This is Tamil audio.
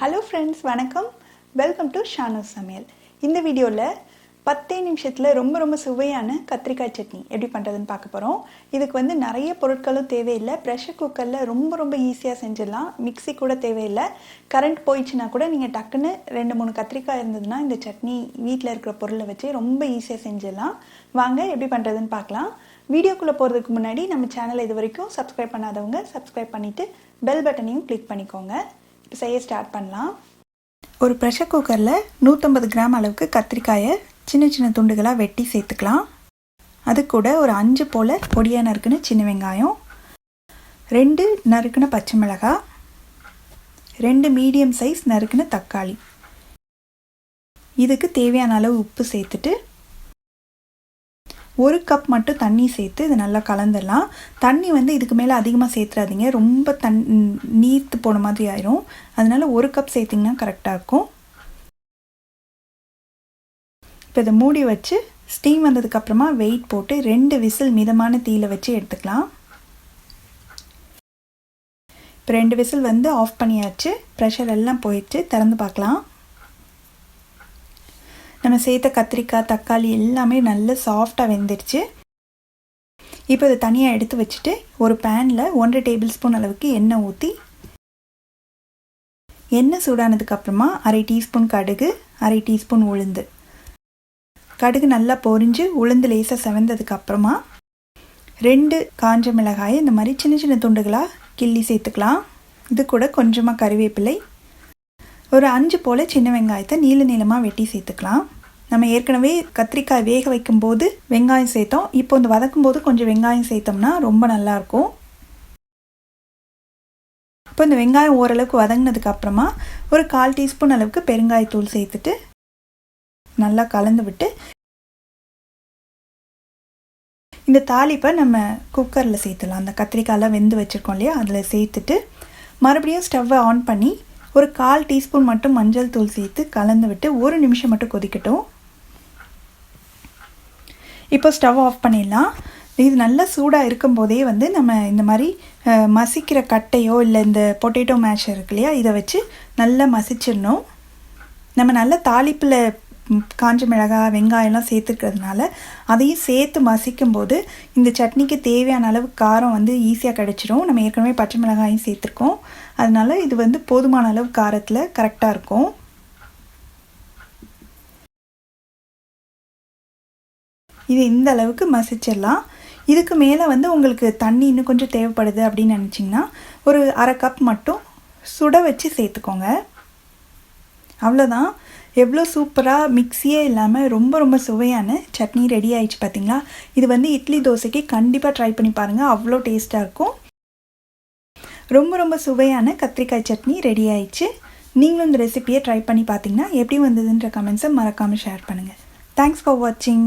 ஹலோ ஃப்ரெண்ட்ஸ், வணக்கம். வெல்கம் டு ஷானு சமையல். இந்த வீடியோவில் 10 நிமிஷத்தில் ரொம்ப சுவையான கத்திரிக்காய் சட்னி எப்படி பண்ணுறதுன்னு பார்க்க போகிறோம். இதுக்கு வந்து நிறைய பொருட்களும் தேவையில்லை. ப்ரெஷர் குக்கரில் ரொம்ப ஈஸியாக செஞ்சிடலாம். மிக்ஸி கூட தேவையில்லை. கரண்ட் போயிடுச்சுன்னா கூட நீங்கள் டக்குன்னு 2-3 கத்திரிக்காய் இருந்ததுன்னா இந்த சட்னி வீட்டில் இருக்கிற பொருளை வச்சு ரொம்ப ஈஸியாக செஞ்சிடலாம். வாங்க எப்படி பண்ணுறதுன்னு பார்க்கலாம். வீடியோக்குள்ளே போகிறதுக்கு முன்னாடி நம்ம சேனலை இது வரைக்கும் சப்ஸ்கிரைப் பண்ணாதவங்க சப்ஸ்கிரைப் பண்ணிவிட்டு பெல் பட்டனையும் கிளிக் பண்ணிக்கோங்க. செய்ய ஸ்டார்ட் பண்ணலாம். ஒரு ப்ரெஷர் குக்கரில் 150 கிராம் அளவுக்கு கத்திரிக்காயை சின்ன துண்டுகளாக வெட்டி சேர்த்துக்கலாம். அது கூட ஒரு 5 போல் பொடியாக நறுக்குன சின்ன வெங்காயம், 2 நறுக்குன பச்சை மிளகாய், 2 மீடியம் சைஸ் நறுக்குன தக்காளி. இதுக்கு தேவையான அளவு உப்பு சேர்த்துட்டு 1 கப் மட்டும் தண்ணி சேர்த்து இது நல்லா கலந்துடலாம். தண்ணி வந்து இதுக்கு மேலே அதிகமாக சேர்த்துறாதீங்க, ரொம்ப நீர்த்து போன மாதிரி ஆயிரும். அதனால 1 கப் சேர்த்திங்கன்னா கரெக்டாக இருக்கும். இப்போ இதை மூடி வச்சு ஸ்டீம் வந்ததுக்கப்புறமா வெயிட் போட்டு 2 விசில் மிதமான தீயில் வச்சு எடுத்துக்கலாம். இப்போ 2 விசில் வந்து ஆஃப் பண்ணியாச்சு. ப்ரெஷர் எல்லாம் போயிடுச்சு. திறந்து பார்க்கலாம். நம்ம சேர்த்த கத்திரிக்காய் தக்காளி எல்லாமே நல்ல சாஃப்டாக வெந்துடுச்சு. இப்போ இதை தனியாக எடுத்து வச்சுட்டு ஒரு பேனில் 1 டேபிள் ஸ்பூன் அளவுக்கு எண்ணெய் ஊற்றி, எண்ணெய் சூடானதுக்கப்புறமா 1/2 டீஸ்பூன் கடுகு, 1/2 டீஸ்பூன் உளுந்து. கடுகு நல்லா பொரிஞ்சு உளுந்து லேசாக செவந்ததுக்கப்புறமா 2 காஞ்ச மிளகாயை இந்த மாதிரி சின்ன துண்டுகளாக கிள்ளி சேர்த்துக்கலாம். இது கூட கொஞ்சமாக கறிவேப்பிலை, ஒரு 5 போல் சின்ன வெங்காயத்தை நீளமாக வெட்டி சேர்த்துக்கலாம். நம்ம ஏற்கனவே கத்திரிக்காய் வேக வைக்கும்போது வெங்காயம் சேர்த்தோம். இப்போ இந்த வதக்கும் போது கொஞ்சம் வெங்காயம் சேர்த்தோம்னா ரொம்ப நல்லாயிருக்கும். இப்போ இந்த வெங்காயம் ஓரளவுக்கு வதங்கினதுக்கு அப்புறமா ஒரு 1/4 டீஸ்பூன் அளவுக்கு பெருங்காயத்தூள் சேர்த்துட்டு நல்லா கலந்து விட்டு இந்த தாளிப்பை நம்ம குக்கரில் சேர்த்துலாம். அந்த கத்திரிக்காயெலாம் வெந்து வச்சுருக்கோம் இல்லையா, அதில் சேர்த்துட்டு மறுபடியும் ஸ்டவ்வை ஆன் பண்ணி ஒரு 1/4 டீஸ்பூன் மட்டும் மஞ்சள் தூள் சேர்த்து கலந்து விட்டு 1 நிமிஷம் மட்டும் கொதிக்கட்டும். இப்போ ஸ்டவ் ஆஃப் பண்ணிடலாம். இது நல்லா சூடாக இருக்கும்போதே வந்து நம்ம இந்த மாதிரி மசிக்கிற கட்டையோ இல்லை இந்த பொட்டேட்டோ மேஷர் இருக்கு இல்லையா, இதை வச்சு நல்லா மசிச்சிடணும். நம்ம நல்ல தாளிப்பில் காஞ்ச மிளகாய் வெங்காயம்லாம் சேர்த்துக்கிறதுனால அதையும் சேர்த்து மசிக்கும்போது இந்த சட்னிக்கு தேவையான அளவு காரம் வந்து ஈஸியாக கிடச்சிரும். நம்ம ஏற்கனவே பச்சை மிளகாயும் சேர்த்துருக்கோம். அதனால இது வந்து போதுமான அளவு காரத்தில் கரெக்டாக இருக்கும். இது இந்த அளவுக்கு மசிச்சிடலாம். இதுக்கு மேலே வந்து உங்களுக்கு தண்ணி இன்னும் கொஞ்சம் தேவைப்படுது அப்படின்னு நினச்சிங்கன்னா ஒரு 1/2 கப் மட்டும் சுட வச்சு சேர்த்துக்கோங்க. அவ்வளோதான். எவ்வளோ சூப்பராக மிக்ஸியே இல்லாமல் ரொம்ப சுவையான சட்னி ரெடி ஆயிடுச்சு பார்த்தீங்களா. இது வந்து இட்லி தோசைக்கு கண்டிப்பாக ட்ரை பண்ணி பாருங்கள், அவ்வளோ டேஸ்ட்டாக இருக்கும். ரொம்ப சுவையான கத்திரிக்காய் சட்னி ரெடி ஆயிடுச்சு. நீங்களும் இந்த ரெசிபியை ட்ரை பண்ணி பார்த்தீங்கன்னா எப்படி வந்ததுன்ற கமெண்ட்ஸை மறக்காமல் ஷேர் பண்ணுங்கள். தேங்க்ஸ் ஃபார் வாட்சிங்.